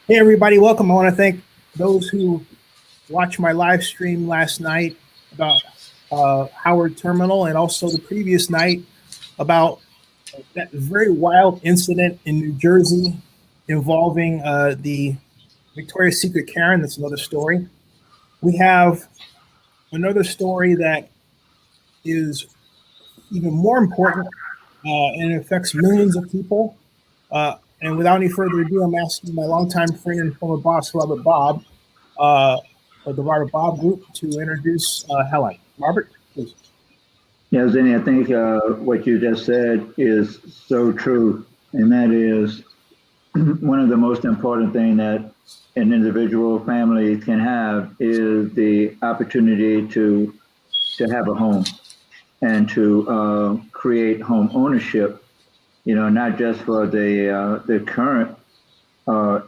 Hey, everybody, welcome. I want to thank those who watched my live stream last night about Howard Terminal and also the previous night about that very wild incident in New Jersey involving the Victoria's Secret Karen. That's another story. We have another story that is even more important and it affects millions of people. And without any further ado, I'm asking my longtime friend and former boss, Robert Bob, uh, of the Robert Bob Group, to introduce Helen. Robert, please. Yeah, Zinni, I think what you just said is so true. And that is one of the most important things that an individual family can have is the opportunity to have a home and to create home ownership, not just for the current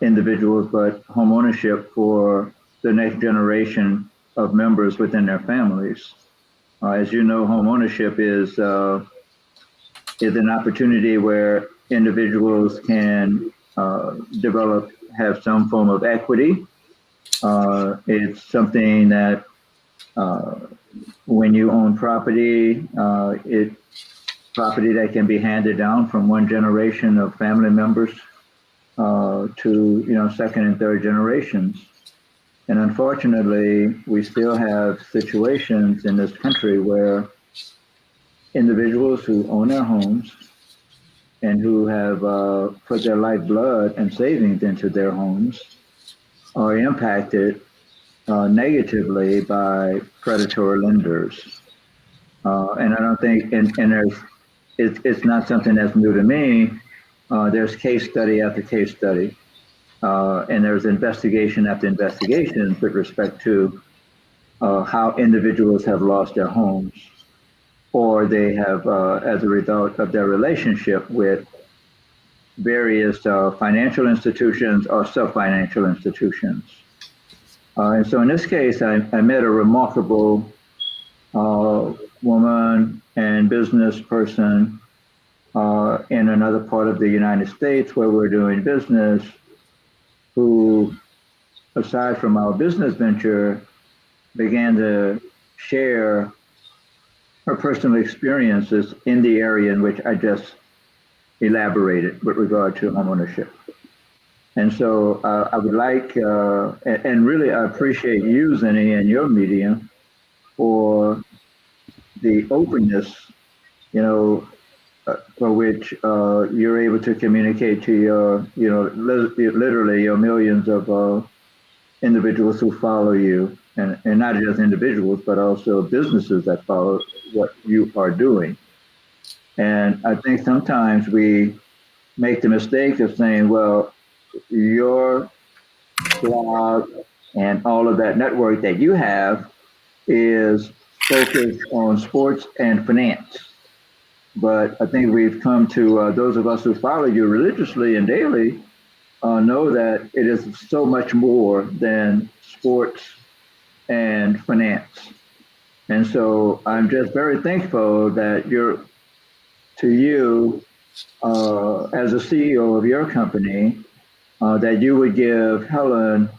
individuals, but home ownership for the next generation of members within their families. As you know, home ownership is an opportunity where individuals can have some form of equity. It's something that when you own property, it's property that can be handed down from one generation of family members to second and third generations. And unfortunately, we still have situations in this country where individuals who own their homes and who have put their lifeblood and savings into their homes are impacted negatively by predatory lenders. And I don't think, and it's not something that's new to me. There's case study after case study, and there's investigation after investigation with respect to how individuals have lost their homes or they have, as a result of their relationship with various financial institutions or sub-financial institutions. And so in this case, I met a remarkable woman and business person in another part of the United States where we're doing business, who, aside from our business venture, began to share her personal experiences in the area in which I just elaborated with regard to homeownership. And so I would like, and really I appreciate you, Zinni, and your medium for the openness, for which you're able to communicate to your, literally your millions of individuals who follow you, and not just individuals, but also businesses that follow what you are doing. And I think sometimes we make the mistake of saying, well, your blog and all of that network that you have is focused on sports and finance. But I think we've come to, those of us who follow you religiously and daily, know that it is so much more than sports and finance. And so I'm just very thankful that to you, as a CEO of your company, that you would give Helen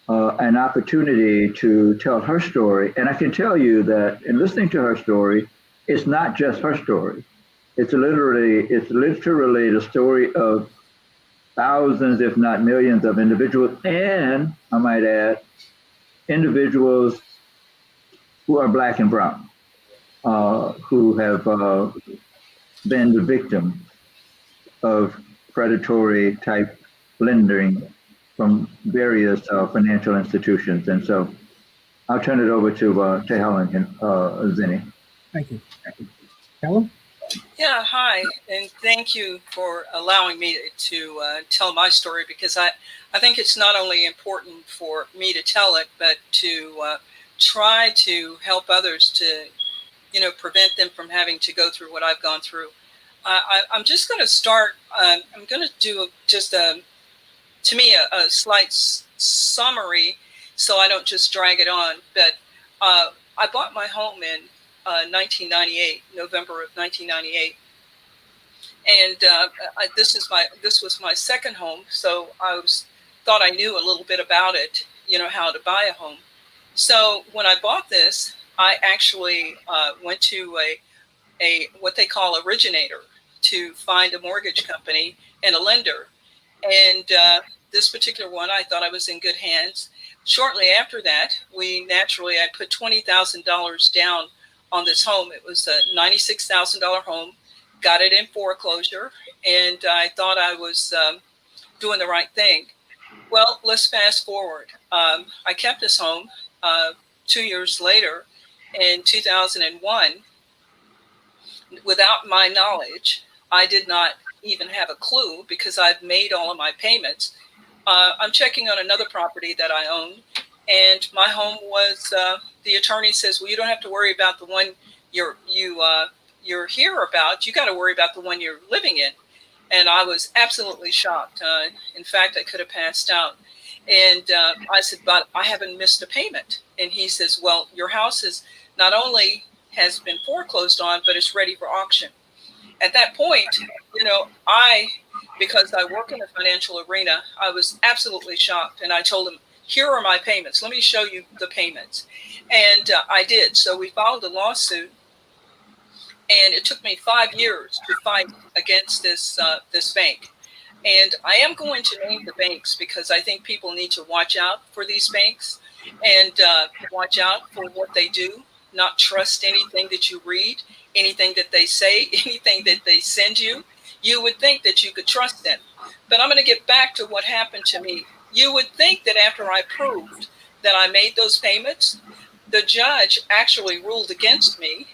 an opportunity to tell her story. And I can tell you that in listening to her story, it's not just her story. It's literally the story of thousands, if not millions, of individuals, and I might add, individuals who are Black and brown, who have been the victim of predatory type lending from various financial institutions. And so I'll turn it over to Helen and Zinni. Thank you. Helen? Yeah, hi, and thank you for allowing me to tell my story, because I think it's not only important for me to tell it, but to try to help others to, prevent them from having to go through what I've gone through. I'm just going to start. I'm going to do just a slight summary, so I don't just drag it on. But I bought my home in 1998, November of 1998, and this was my second home. So I was thought I knew a little bit about it, how to buy a home. So when I bought this, I actually went to a what they call originator to find a mortgage company and a lender. And this particular one, I thought I was in good hands. Shortly after that, I put $20,000 down on this home. It was a $96,000 home, got it in foreclosure, and I thought I was doing the right thing. Well, let's fast forward. I kept this home 2 years later in 2001. Without my knowledge, I did not even have a clue because I've made all of my payments. I'm checking on another property that I own, and my home was, the attorney says, well, you don't have to worry about the one you're here about. You got to worry about the one you're living in. And I was absolutely shocked. In fact, I could have passed out. And I said, but I haven't missed a payment. And he says, well, your house is not only has been foreclosed on, but it's ready for auction. At that point, because I work in the financial arena, I was absolutely shocked. And I told him, here are my payments. Let me show you the payments. And I did. So we filed a lawsuit. And it took me 5 years to fight against this bank. And I am going to name the banks because I think people need to watch out for these banks and watch out for what they do. Not trust anything that you read, anything that they say, anything that they send you. You would think that you could trust them. But I'm going to get back to what happened to me. You would think that after I proved that I made those payments, the judge actually ruled against me.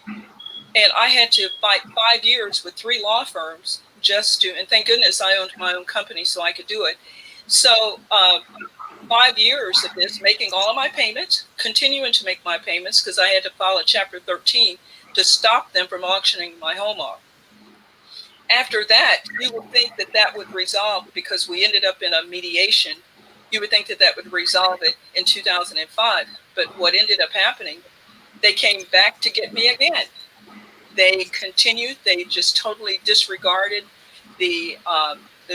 And I had to fight 5 years with 3 law firms and thank goodness I owned my own company so I could do it. So 5 years of this, making all of my payments, continuing to make my payments because I had to file a Chapter 13 to stop them from auctioning my home off. After that, you would think that that would resolve because we ended up in a mediation. You would think that that would resolve it in 2005. But what ended up happening, they came back to get me again. They continued. They just totally disregarded the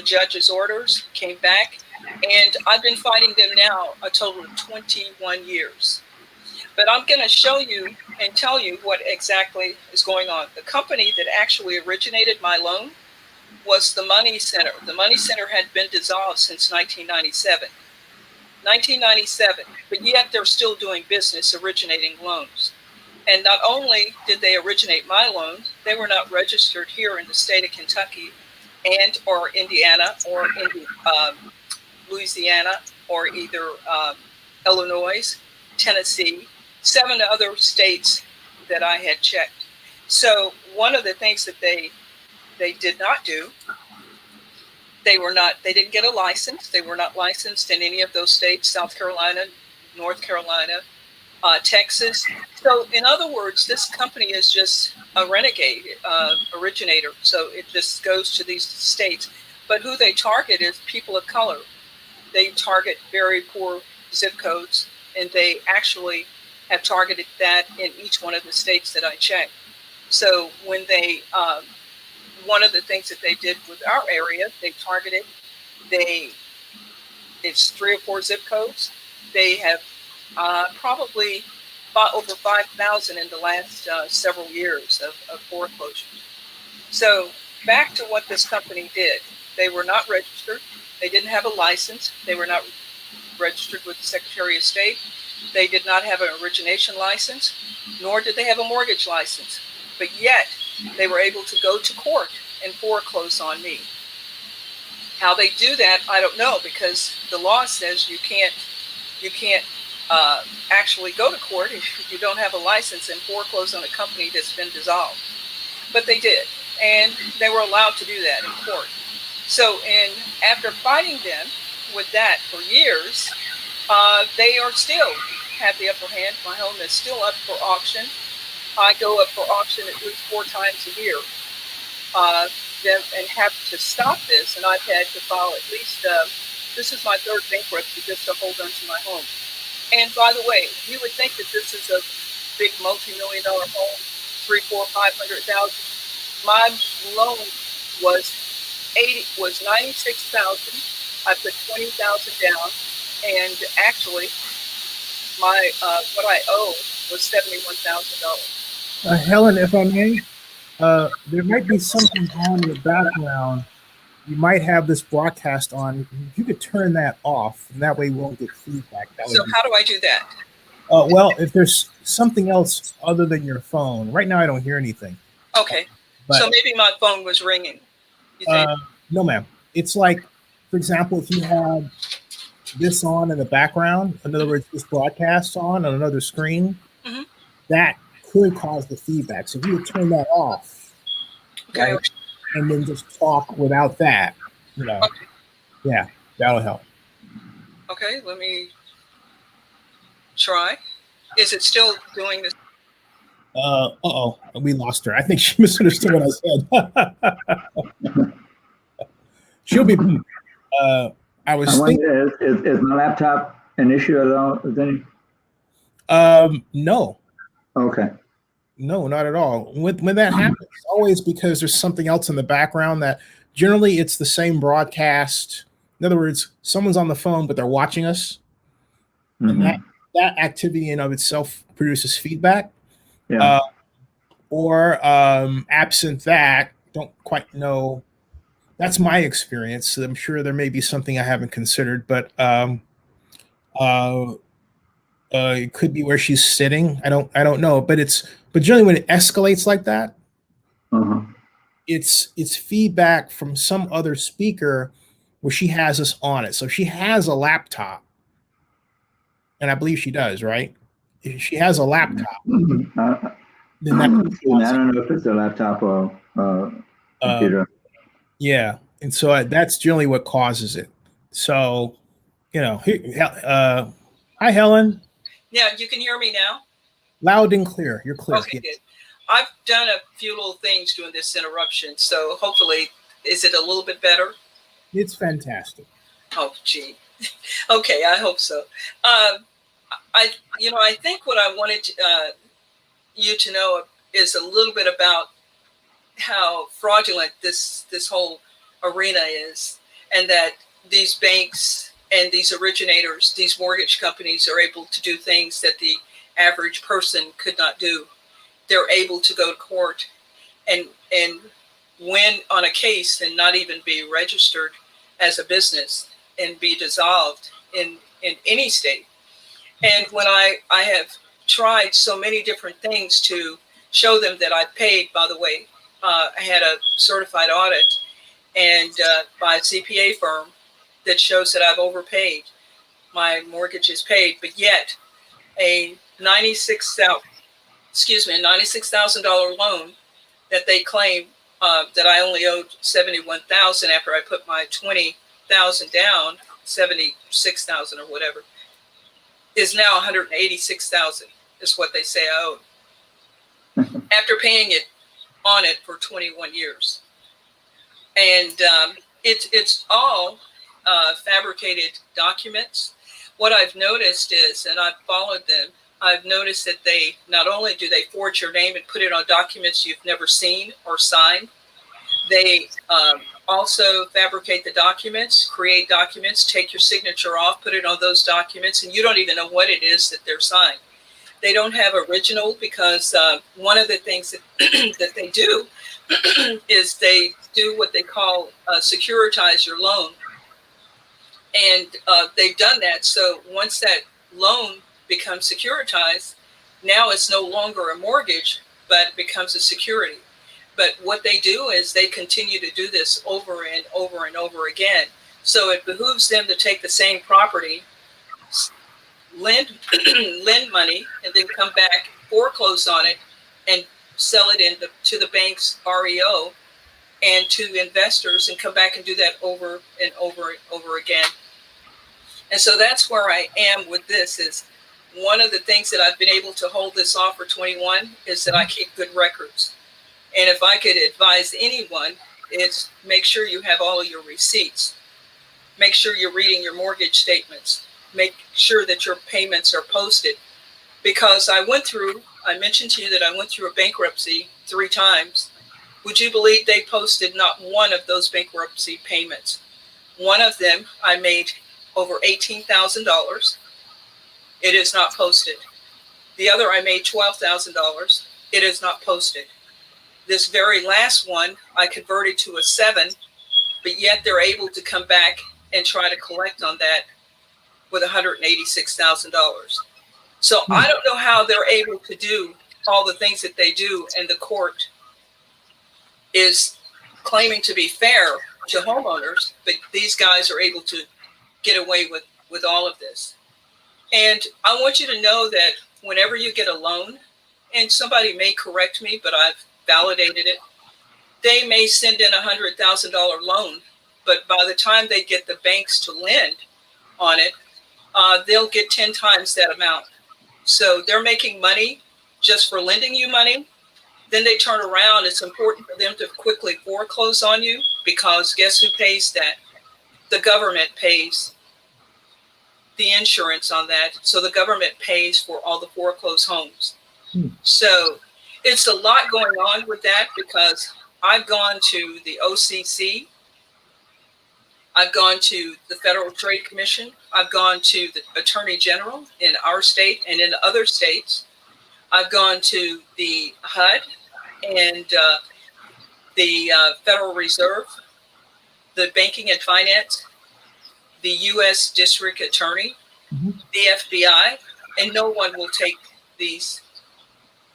judge's orders, came back, and I've been fighting them now a total of 21 years. But I'm going to show you and tell you what exactly is going on. The company that actually originated my loan was the Money Center. The Money Center had been dissolved since 1997. 1997, but yet they're still doing business originating loans. And not only did they originate my loans, they were not registered here in the state of Kentucky and or Indiana or in Louisiana or either Illinois, Tennessee, 7 other states that I had checked. So one of the things that they did not do, they didn't get a license. They were not licensed in any of those states, South Carolina, North Carolina, Texas. So in other words, this company is just a renegade originator. So it just goes to these states. But who they target is people of color. They target very poor zip codes, and they actually have targeted that in each one of the states that I checked. So when they, one of the things that they did with our area, they targeted, it's 3 or 4 zip codes. They have probably over 5,000 in the last several years of foreclosures. So back to what this company did. They were not registered. They didn't have a license. They were not registered with the Secretary of State. They did not have an origination license, nor did they have a mortgage license. But yet they were able to go to court and foreclose on me. How they do that, I don't know, because the law says you can't actually go to court if you don't have a license and foreclose on a company that's been dissolved. But they did, and they were allowed to do that in court. So after fighting them with that for years, they are still have the upper hand. My home is still up for auction. I go up for auction at least 4 times a year. And have to stop this, and I've had to file at least, this is my 3rd bankruptcy just to hold on to my home. And by the way, you would think that this is a big multi-million-dollar home, 300,000, 400,000, 500,000. My loan was $96,000, I put 20,000 down, and actually, my what I owe was $71,000. Helen, if I may, there might be something on in the background. You might have this broadcast on. If you could turn that off, and that way we won't get feedback. That So would be. how do I do that? Well, if there's something else other than your phone, right now I don't hear anything. Okay, But, so maybe my phone was ringing. You think? No, ma'am. It's like, for example, if you had this on in the background, in other words, this broadcast on another screen, Mhm. that could cause the feedback. So if you would turn that off, Okay. right, and then just talk without that, Okay. yeah, that'll help. Okay, let me try. Is it still doing this? We lost her. I think she misunderstood what I said. She'll be. I was thinking. Is my laptop an issue at all? Is any? No. Okay. No, not at all. When that happens, it's always because there's something else in the background that generally it's the same broadcast. In other words, someone's on the phone, but they're watching us. Mm-hmm. And that activity in of itself produces feedback. Yeah. Or absent that, don't quite know. That's my experience. I'm sure there may be something I haven't considered, but it could be where she's sitting. I don't know. But generally when it escalates like that, Uh-huh. it's feedback from some other speaker where she has us on it. So if she has a laptop, and I believe she does, right? If she has a laptop, then I don't know if it's a laptop or computer. Yeah, and so that's generally what causes it. So, hi Helen. Yeah, you can hear me now? Loud and clear. You're clear. Okay, good. I've done a few little things during this interruption, so hopefully, is it a little bit better? It's fantastic. Oh, gee. Okay, I hope so. I think what I wanted you to know is a little bit about how fraudulent this whole arena is, and that these banks and these originators, these mortgage companies, are able to do things that the average person could not do. They're able to go to court and win on a case and not even be registered as a business and be dissolved in any state. And when I have tried so many different things to show them that I paid, by the way, I had a certified audit and by a CPA firm that shows that I've overpaid. My mortgage is paid, but yet a $96,000 loan that they claim that I only owed $71,000 after I put my $20,000 down, $76,000 or whatever, is now $186,000 is what they say I owe after paying it on it for 21 years. And it's all fabricated documents. What I've noticed is, and I've followed them, I've noticed that they not only do they forge your name and put it on documents you've never seen or signed, they also fabricate the documents, create documents, take your signature off, put it on those documents, and you don't even know what it is that they're signed. They don't have original because one of the things that they do is they do what they call securitize your loan. And they've done that. So once that loan becomes securitized, now it's no longer a mortgage, but it becomes a security. But what they do is they continue to do this over and over and over again. So it behooves them to take the same property, lend money, and then come back, foreclose on it, and sell it to the bank's REO and to investors, and come back and do that over and over and over again. And so that's where I am with this. Is one of the things that I've been able to hold this off for 21 is that I keep good records. And if I could advise anyone, it's make sure you have all of your receipts. Make sure you're reading your mortgage statements. Make sure that your payments are posted. Because I mentioned to you that I went through a bankruptcy 3 times. Would you believe they posted not one of those bankruptcy payments? One of them, I made over $18,000. It is not posted. The other, I made $12,000. It is not posted. This very last one, I converted to a 7, but yet they're able to come back and try to collect on that with $186,000. So I don't know how they're able to do all the things that they do, and the court is claiming to be fair to homeowners, but these guys are able to get away with all of this. And I want you to know that whenever you get a loan, and somebody may correct me, but I've validated it, they may send in $100,000 loan, but by the time they get the banks to lend on it, they'll get 10 times that amount. So they're making money just for lending you money. Then they turn around. It's important for them to quickly foreclose on you, because guess who pays that? The government pays the insurance on that. So the government pays for all the foreclosed homes. So it's a lot going on with that, because I've gone to the OCC. I've gone to the Federal Trade Commission. I've gone to the Attorney General in our state and in other states. I've gone to the HUD and the Federal Reserve, the Banking and Finance, the U.S. District Attorney, the FBI, and no one will take these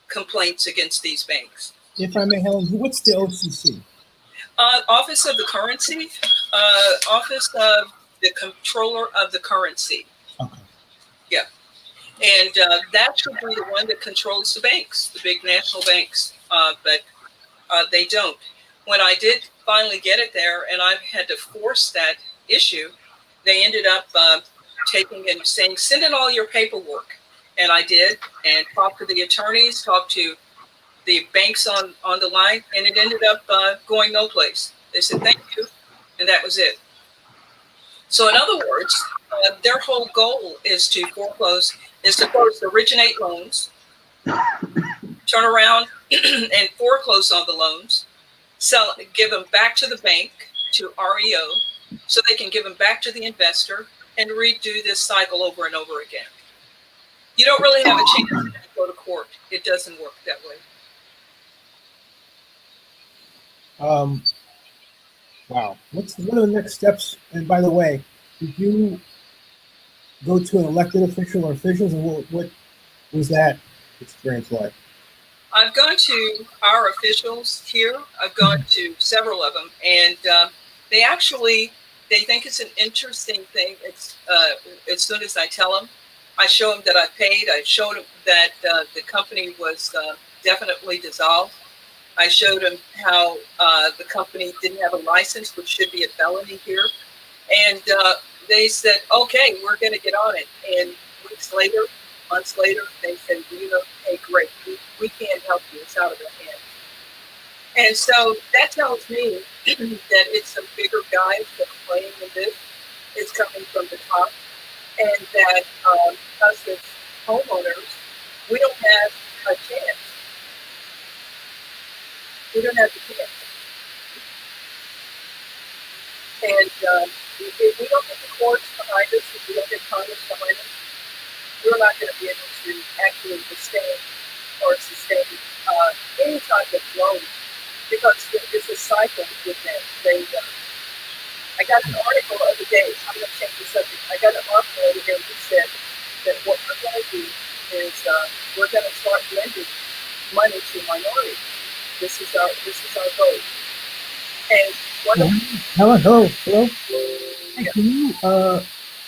complaints against these banks. If I may, Helen, what's the OCC? Office of the Currency, Office of the Comptroller of the Currency. Okay. Yeah. And that should be the one that controls the banks, the big national banks, but they don't. When I did finally get it there and I had to force that issue, they ended up taking and saying, send in all your paperwork. And I did, and talked to the attorneys, talked to the banks on the line, and it ended up going no place. They said, thank you, and that was it. So in other words, their whole goal is to foreclose, is to first originate loans, turn around and foreclose on the loans, give them back to the bank, to REO, so they can give them back to the investor and redo this cycle over and over again. You don't really have a chance to go to court. It doesn't work that way. Wow. What are the next steps? And by the way, did you go to an elected official or officials, and what was that experience like? I've gone to our officials here. I've gone to several of them, and they think it's an interesting thing. It's as soon as I tell them, I show them that I paid. I showed them that the company was definitely dissolved. I showed them how the company didn't have a license, which should be a felony here. And they said, okay, we're going to get on it. And months later, they said, hey, great, we can't help you. It's out of our hands. And so that tells me that it's some bigger guys that are playing in this. It's coming from the top. And that us as homeowners, we don't have a chance. We don't have the chance. And if we don't get the courts behind us, if we don't get Congress behind us, we're not going to be able to actually sustain any type of loan, because it's a cycle with them. I got an article the other day. I'm going to change the subject. I got an article the other day that said that what we're going to do is we're going to start lending money to minorities. This is our goal. And Hello. Yeah. Can you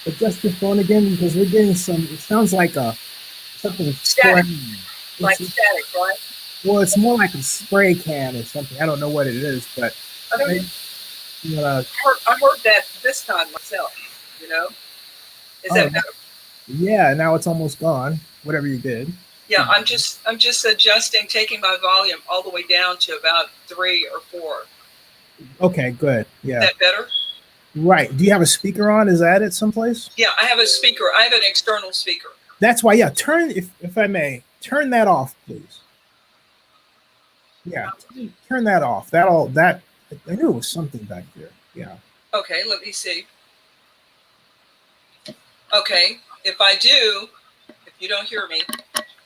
adjust your phone again, because we're getting some? It sounds like something Static. spraying. Like static, right? Well, it's more like a spray can or something. I don't know what it is, but I heard that this time myself. Is that better? Yeah. Now it's almost gone. Whatever you did. Yeah, I'm just adjusting, taking my volume all the way down to about 3 or 4. Okay, good. Yeah. Is that better? Right. Do you have a speaker on? Is that it someplace? Yeah, I have a speaker. I have an external speaker. That's why. Yeah. Turn, if I may, turn that off, please. Yeah. Turn that off. That I knew it was something back there. Yeah. Okay, let me see. Okay, if I do, if you don't hear me,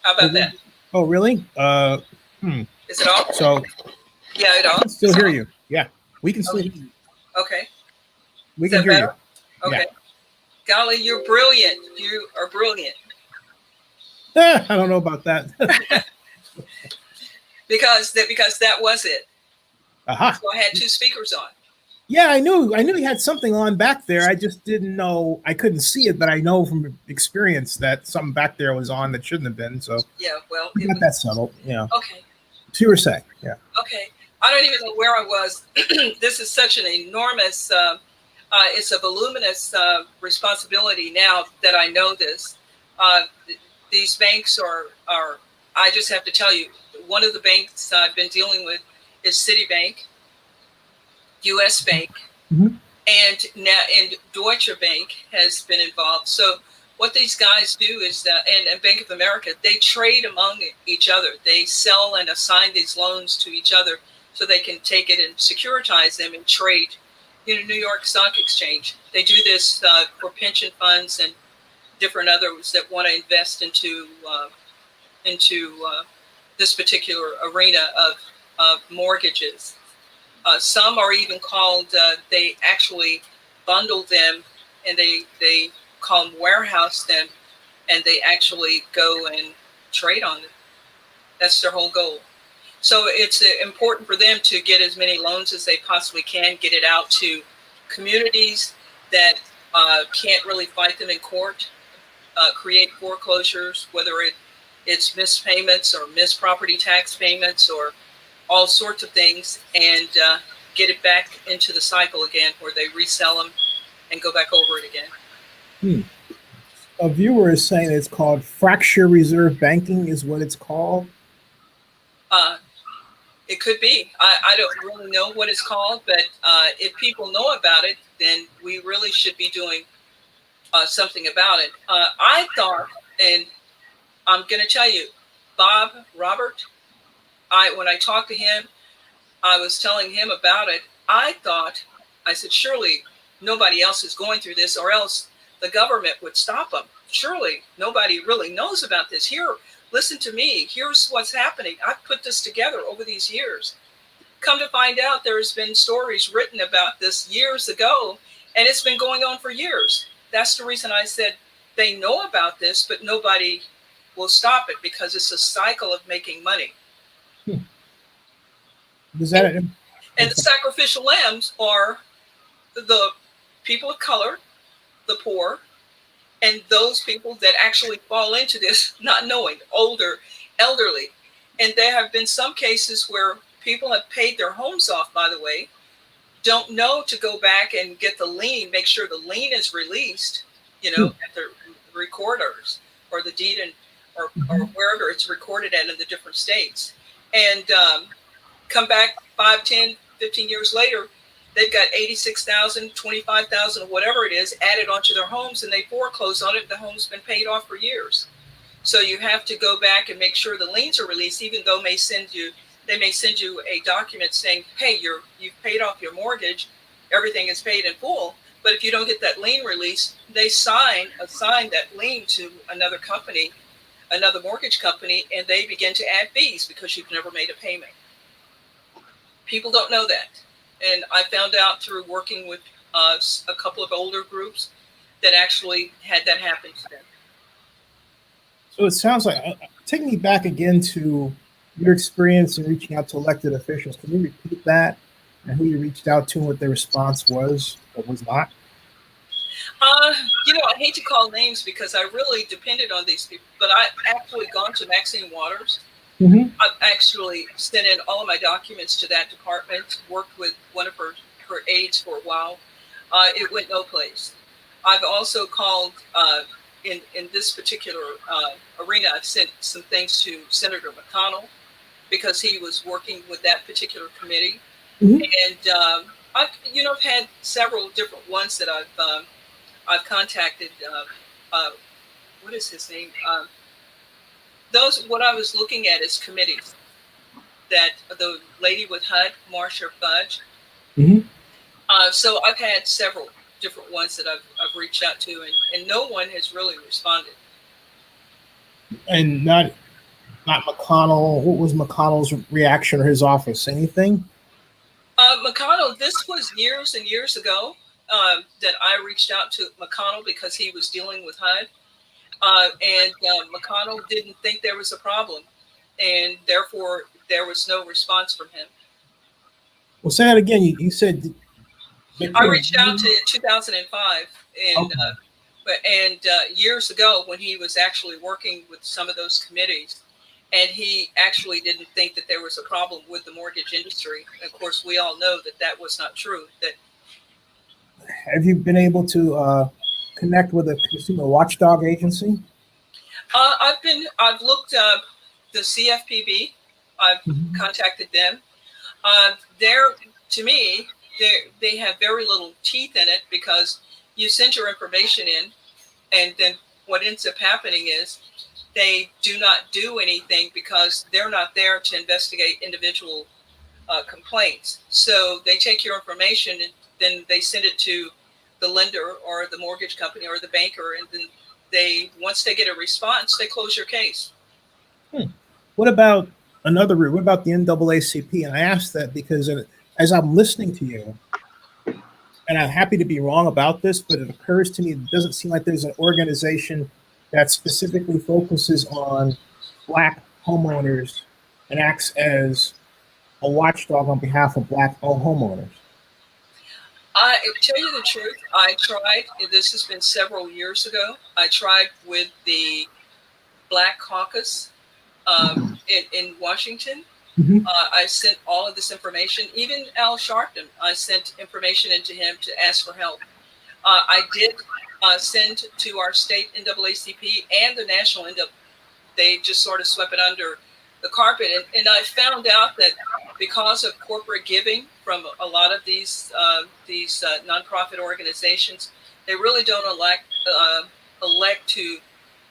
how about that? Oh, really? Is it off? So Yeah, it I off. can still hear you. Yeah, we can still hear you. Okay, We is can that hear you. better? Okay. Golly, you're brilliant. You are brilliant. I don't know about that. because that was it. Aha. So I had two speakers on. Yeah, I knew he had something on back there. I just didn't know. I couldn't see it, but I know from experience that something back there was on that shouldn't have been. So Yeah, well, we got that settled. Yeah. Okay. So you were saying, yeah. Okay. I don't even know where I was. This is such an enormous, it's a voluminous responsibility now that I know this. These banks are, I just have to tell you, one of the banks I've been dealing with is Citibank, US Bank, and now and Deutsche Bank has been involved. So what these guys do is that, and Bank of America, they trade among each other. They sell and assign these loans to each other so they can take it and securitize them and trade. New York Stock Exchange. They do this for pension funds and different others that want to invest into this particular arena of mortgages. Some are even called, they actually bundle them and they call them warehouse them, and they actually go and trade on them. That's their whole goal. So it's important for them to get as many loans as they possibly can, get it out to communities that can't really fight them in court, create foreclosures, whether it's missed payments or missed property tax payments or all sorts of things, and get it back into the cycle again where they resell them and go back over it again. A viewer is saying it's called fracture reserve banking is what it's called. It could be. I don't really know what it's called, but if people know about it, then we really should be doing something about it. I thought, and I'm going to tell you, Robert, when I talked to him, I was telling him about it. I said, surely nobody else is going through this, or else the government would stop them. Surely nobody really knows about this. Here, listen to me. Here's what's happening. I've put this together over these years. Come to find out, there's been stories written about this years ago, and it's been going on for years. That's the reason I said they know about this, but nobody will stop it because it's a cycle of making money. And the sacrificial lambs are the people of color, the poor, and those people that actually fall into this not knowing, older, elderly. And there have been some cases where people have paid their homes off, by the way, don't know to go back and get the lien, make sure the lien is released, at the recorders or the deed or wherever it's recorded at in the different states. And come back 5, 10, 15 years later, they've got $86,000, $25,000, whatever it is, added onto their homes, and they foreclose on it. The home's been paid off for years. So you have to go back and make sure the liens are released, even though they may send you a document saying, hey, you've paid off your mortgage, everything is paid in full. But if you don't get that lien released, they assign that lien to another company, another mortgage company, and they begin to add fees because you've never made a payment. People don't know that. And I found out through working with a couple of older groups that actually had that happen to them. So it sounds like, take me back again to your experience in reaching out to elected officials. Can you repeat that and who you reached out to and what their response was or was not? I hate to call names because I really depended on these people, but I've actually gone to Maxine Waters. I've actually sent in all of my documents to that department, worked with one of her aides for a while. It went no place. I've also called, in this particular arena, I've sent some things to Senator McConnell because he was working with that particular committee. And I've had several different ones that I've contacted. What is his name? What I was looking at is committees. That the lady with HUD, Marcia Fudge. So I've had several different ones that I've reached out to, and no one has really responded. And not McConnell. What was McConnell's reaction or his office? Anything? McConnell, this was years and years ago that I reached out to McConnell because he was dealing with HUD. And McConnell didn't think there was a problem, and therefore there was no response from him. Well, say that again. You said I reached out to 2005, and okay. Years ago when he was actually working with some of those committees, and he actually didn't think that there was a problem with the mortgage industry. Of course, we all know that that was not true. That Have you been able to connect with a consumer watchdog agency? I've looked up the CFPB. I've contacted them. To me, they have very little teeth in it because you send your information in, and then what ends up happening is they do not do anything because they're not there to investigate individual complaints. So they take your information and then they send it to the lender or the mortgage company or the banker, and then once they get a response, they close your case. What about what about the NAACP? And I asked that because as I'm listening to you, and I'm happy to be wrong about this, but it occurs to me it doesn't seem like there's an organization that specifically focuses on Black homeowners and acts as a watchdog on behalf of Black homeowners. I tell you the truth, I tried, this has been several years ago, I tried with the Black Caucus in Washington. I sent all of this information, even Al Sharpton, I sent information into him to ask for help. I did send to our state NAACP and the national NAACP. They just sort of swept it under the carpet. And I found out that because of corporate giving from a lot of these nonprofit organizations, they really don't elect to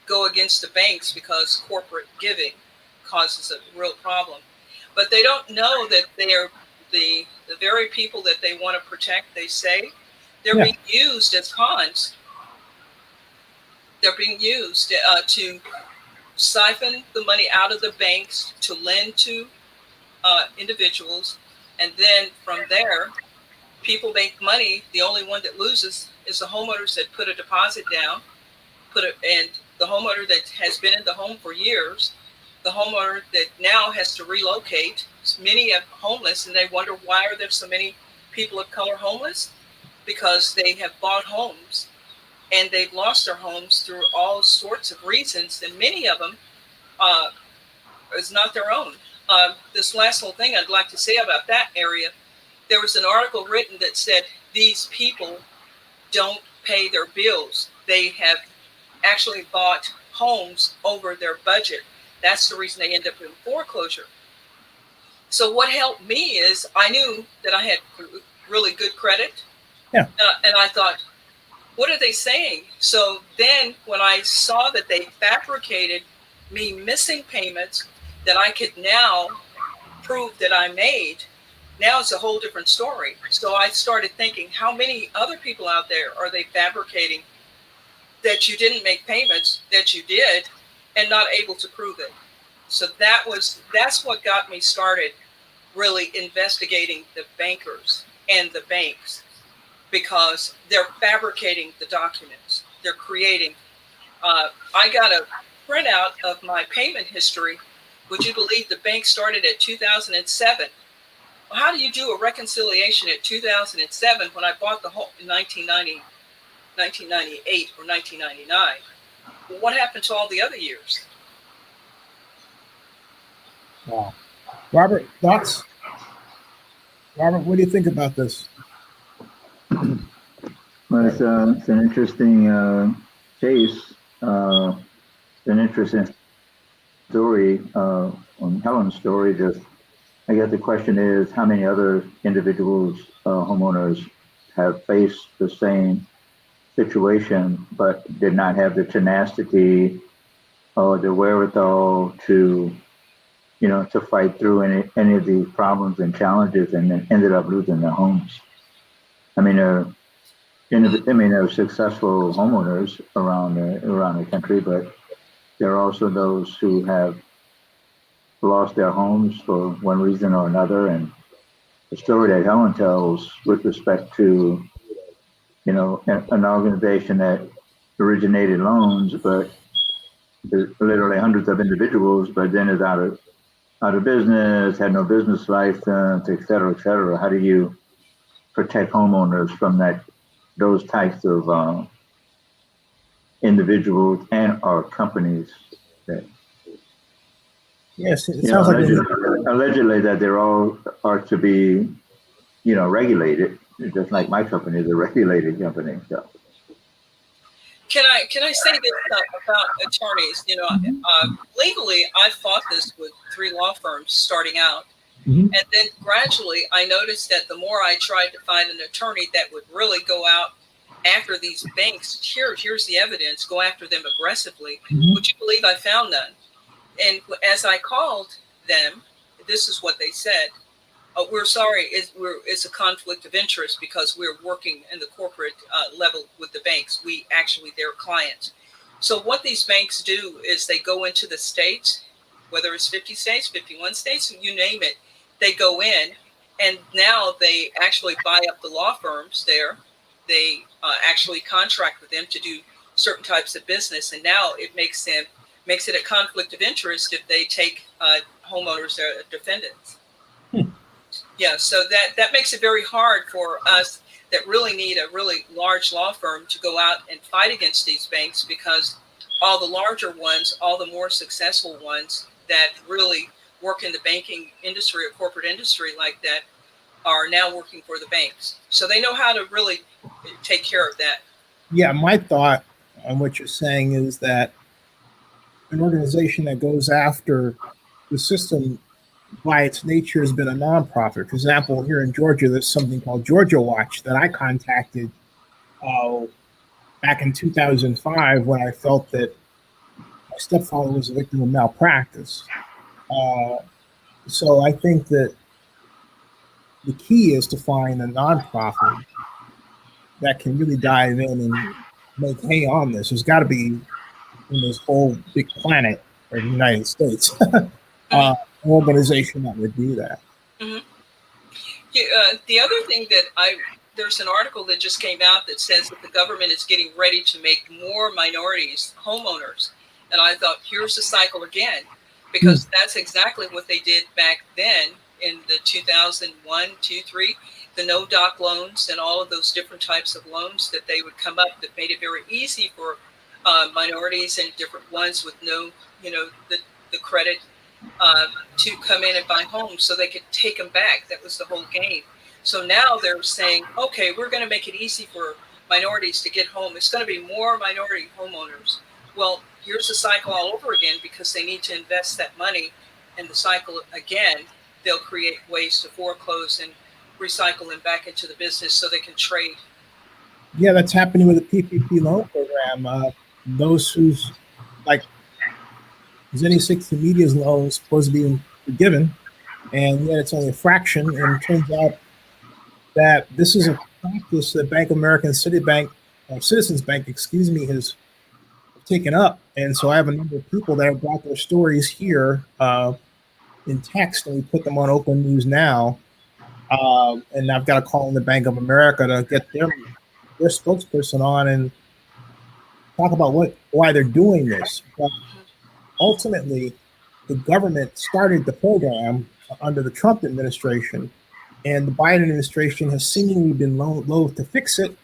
go against the banks because corporate giving causes a real problem. But they don't know that they are the very people that they want to protect. They say they're being used as pawns. They're being used to siphon the money out of the banks to lend to individuals, and then from there, people make money. The only one that loses is the homeowners that put a deposit down, and the homeowner that has been in the home for years. The homeowner that now has to relocate. Many are homeless, and they wonder why are there so many people of color homeless? Because they have bought homes and they've lost their homes through all sorts of reasons, and many of them is not their own. This last little thing I'd like to say about that area, there was an article written that said these people don't pay their bills. They have actually bought homes over their budget. That's the reason they end up in foreclosure. So what helped me is I knew that I had really good credit. And I thought, what are they saying? So then when I saw that they fabricated me missing payments that I could now prove that I made, now it's a whole different story. So I started thinking, how many other people out there are they fabricating that you didn't make payments that you did and not able to prove it? So that's what got me started really investigating the bankers and the banks, because they're fabricating the documents. They're creating. I got a printout of my payment history. Would you believe the bank started at 2007? Well, how do you do a reconciliation at 2007 when I bought the home in 1998 or 1999? Well, what happened to all the other years? Wow. Robert, thoughts? Robert, what do you think about this? Well, it's an interesting case, an interesting story on Helen's story. Just, I guess the question is, how many other individuals, homeowners, have faced the same situation but did not have the tenacity or the wherewithal to, to fight through any of these problems and challenges, and then ended up losing their homes. I mean, there are successful homeowners around the country, but there are also those who have lost their homes for one reason or another. And the story that Helen tells with respect to, an organization that originated loans, but there's literally hundreds of individuals, but then is out of business, had no business license, et cetera, et cetera. How do you protect homeowners from those types of individuals and our companies that Yes, it sounds like allegedly that they're all are to be, regulated, just like my company is a regulated company. So. Can I say this about attorneys? Legally, I fought this with 3 law firms starting out. And then gradually I noticed that the more I tried to find an attorney that would really go out after these banks, here's the evidence, go after them aggressively, would you believe I found none? And as I called them, this is what they said. We're sorry, it's a conflict of interest because we're working in the corporate level with the banks. We actually, they're clients. So what these banks do is they go into the states, whether it's 50 states, 51 states, you name it, they go in, and now they actually buy up the law firms there. They actually contract with them to do certain types of business, and now it makes it a conflict of interest if they take homeowners as defendants. Yeah, so that makes it very hard for us that really need a really large law firm to go out and fight against these banks, because all the larger ones, all the more successful ones that really work in the banking industry or corporate industry like that are now working for the banks. So they know how to really take care of that. Yeah, my thought on what you're saying is that an organization that goes after the system by its nature has been a nonprofit. For example, here in Georgia, there's something called Georgia Watch that I contacted back in 2005 when I felt that my stepfather was a victim of malpractice. So I think that the key is to find a nonprofit that can really dive in and make hay on this. There's got to be in this whole big planet or the United States an organization that would do that. Mm-hmm. The other thing that there's an article that just came out that says that the government is getting ready to make more minorities homeowners. And I thought, here's the cycle again, because that's exactly what they did back then in the 2001, 2, 3, the no-doc loans and all of those different types of loans that they would come up that made it very easy for minorities and different ones with no, the credit to come in and buy homes so they could take them back. That was the whole game. So now they're saying, okay, we're going to make it easy for minorities to get home. It's going to be more minority homeowners. Well, here's the cycle all over again, because they need to invest that money in the cycle again. They'll create ways to foreclose and recycle them back into the business so they can trade. Yeah, that's happening with the PPP loan program. Those who's like Zenny 60 Media's loan is supposed to be forgiven, and yet it's only a fraction. And it turns out that this is a practice that Bank of America and Citizens Bank, has taken up. And so I have a number of people that have brought their stories here in text, and we put them on Open News Now. And I've got to call in the Bank of America to get their spokesperson on and talk about why they're doing this. But ultimately, the government started the program under the Trump administration, and the Biden administration has seemingly been loath to fix it.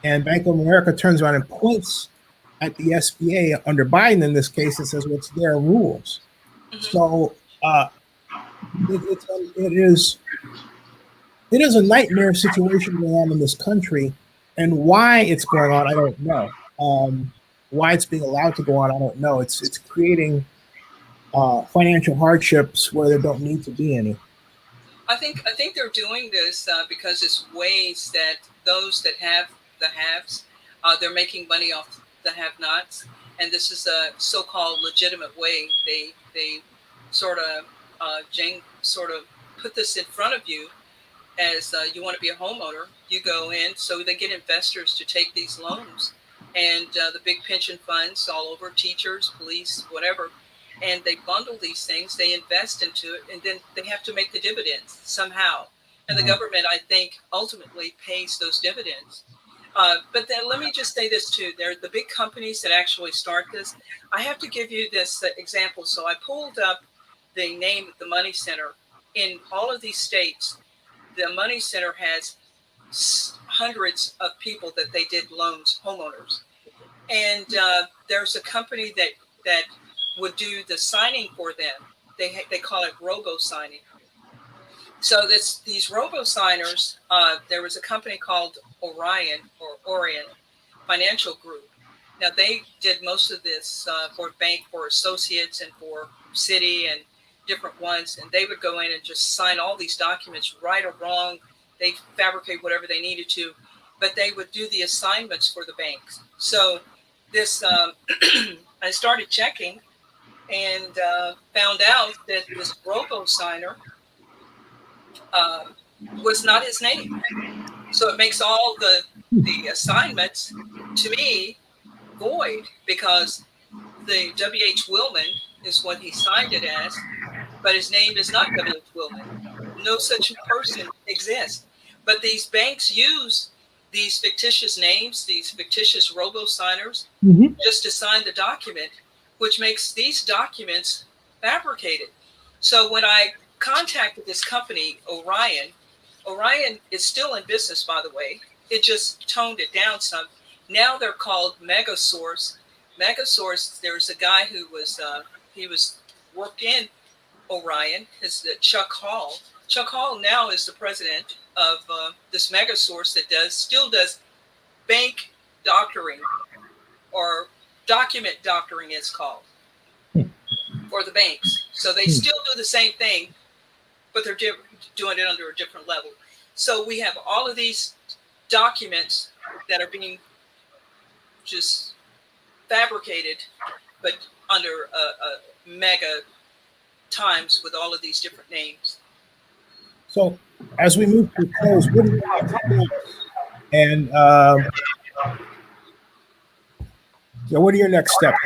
And Bank of America turns around and points at the SBA under Biden in this case and says, well, it's their rules. So it is a nightmare situation going on in this country, and why it's going on, I don't know. Why it's being allowed to go on, I don't know. It's creating financial hardships where there don't need to be any. I think they're doing this because it's ways that those that have the haves, they're making money off the have-nots, and this is a so-called legitimate way. They sort of put this in front of you as you want to be a homeowner, you go in, so they get investors to take these loans, and the big pension funds all over, teachers, police, whatever, and they bundle these things, they invest into it, and then they have to make the dividends somehow. And the government, I think, ultimately pays those dividends. But then let me just say this too. They're the big companies that actually start this. I have to give you this example. So I pulled up the name of the money center. In all of these states, the money center has hundreds of people that they did loans, homeowners. And there's a company that would do the signing for them. They call it robo signing. So these robo signers, there was a company called Orion Financial Group. Now they did most of this for associates and for city and different ones, and they would go in and just sign all these documents, right or wrong. They fabricate whatever they needed to, but they would do the assignments for the banks. So this, I started checking and found out that this robo signer was not his name. So it makes all the assignments to me void, because the W.H. Willman is what he signed it as, but his name is not W.H. Willman. No such person exists. But these banks use these fictitious names, these fictitious robo-signers, just to sign the document, which makes these documents fabricated. So when I contacted this company, Orion is still in business, by the way. It just toned it down some. Now they're called Megasource. Megasource, there's a guy who was, worked in Orion, is Chuck Hall. Chuck Hall now is the president of this Megasource that still does bank doctoring, or document doctoring it's called, for the banks. So they still do the same thing, but they're doing it under a different level. So we have all of these documents that are being just fabricated, but under a mega times with all of these different names. So as we move to close, what do you want to do? And what are your next steps?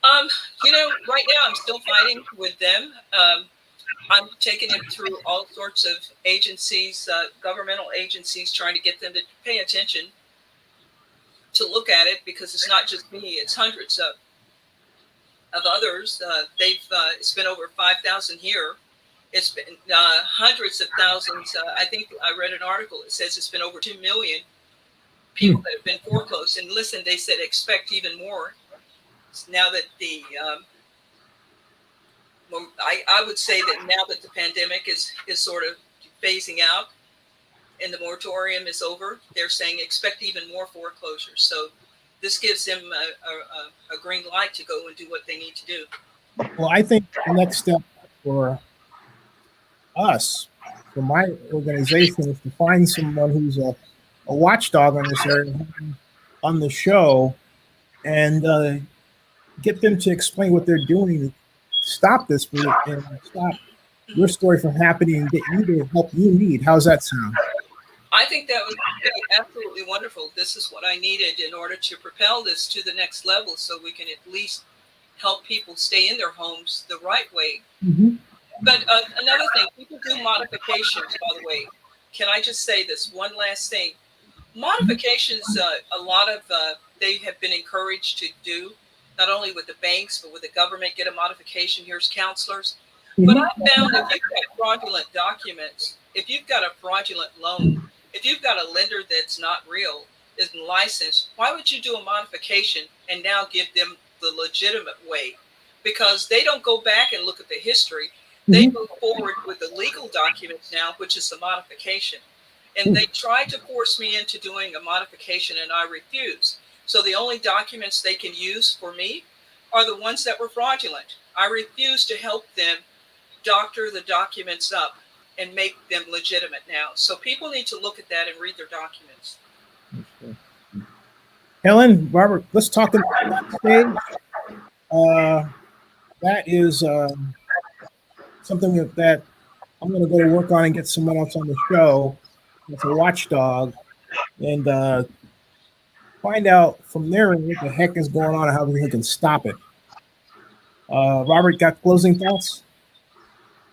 Right now I'm still fighting with them. I'm taking it through all sorts of agencies, governmental agencies, trying to get them to pay attention, to look at it, because it's not just me, it's hundreds of others. It's been over 5,000 here. It's been hundreds of thousands. I think I read an article that says it's been over 2 million people that have been foreclosed. And listen, they said expect even more. Now that I would say that now that the pandemic is sort of phasing out and the moratorium is over, they're saying expect even more foreclosures. So this gives them a green light to go and do what they need to do. Well, I think the next step for us, for my organization, is to find someone who's a watchdog on this area on the show, and get them to explain what they're doing to stop this and stop your story from happening and get you the help you need. How's that sound? I think that would be absolutely wonderful. This is what I needed in order to propel this to the next level, so we can at least help people stay in their homes the right way. But another thing, people do modifications, by the way. Can I just say this one last thing? Modifications, a lot of they have been encouraged to do, not only with the banks, but with the government. Get a modification. Here's counselors. But I found if you've got fraudulent documents, if you've got a fraudulent loan, if you've got a lender that's not real, isn't licensed, why would you do a modification and now give them the legitimate way? Because they don't go back and look at the history. They move forward with the legal documents now, which is the modification. And they tried to force me into doing a modification, and I refused. So the only documents they can use for me are the ones that were fraudulent. I refuse to help them doctor the documents up and make them legitimate now. So people need to look at that and read their documents. Helen, Robert, let's talk about today. That is something that I'm going to go to work on and get someone else on the show. It's a watchdog, and find out from there what the heck is going on and how we can stop it. Robert, got closing thoughts?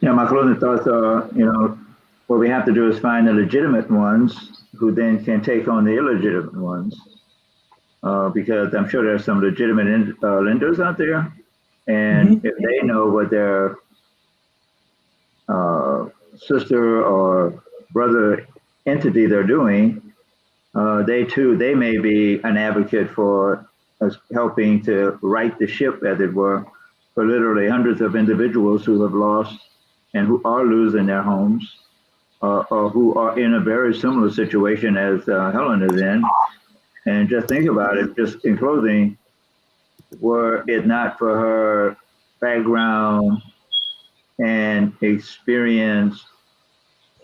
Yeah, my closing thoughts are, what we have to do is find the legitimate ones who then can take on the illegitimate ones. Because I'm sure there's some legitimate lenders out there. And if they know what their sister or brother entity they're doing, they may be an advocate for us helping to right the ship, as it were, for literally hundreds of individuals who have lost and who are losing their homes, or who are in a very similar situation as Helen is in. And just think about it, just in closing, were it not for her background and experience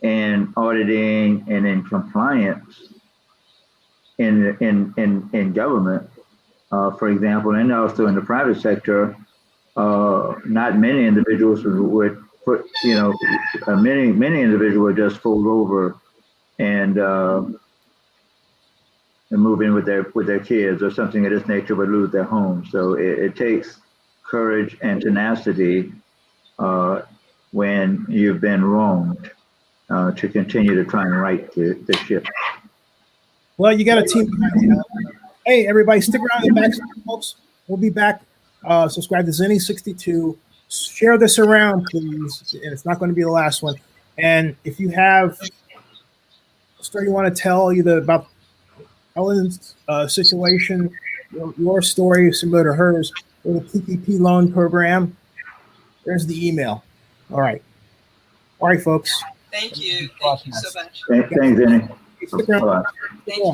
in auditing and in compliance in government, for example, and also in the private sector, not many individuals would put, many individuals would just fold over and move in with their kids or something of this nature, would lose their home. So it takes courage and tenacity when you've been wronged to continue to try and right the ship. Well, you got a team behind you. Hey, everybody, stick around in the back, folks. We'll be back. Subscribe to Zinni62. Share this around, please. And it's not going to be the last one. And if you have a story you want to tell, either about Helen's situation, your story similar to hers, or the PPP loan program, there's the email. All right, folks. Thank you. Thank you so much. Thanks, Zinni. Stick around. Thank you.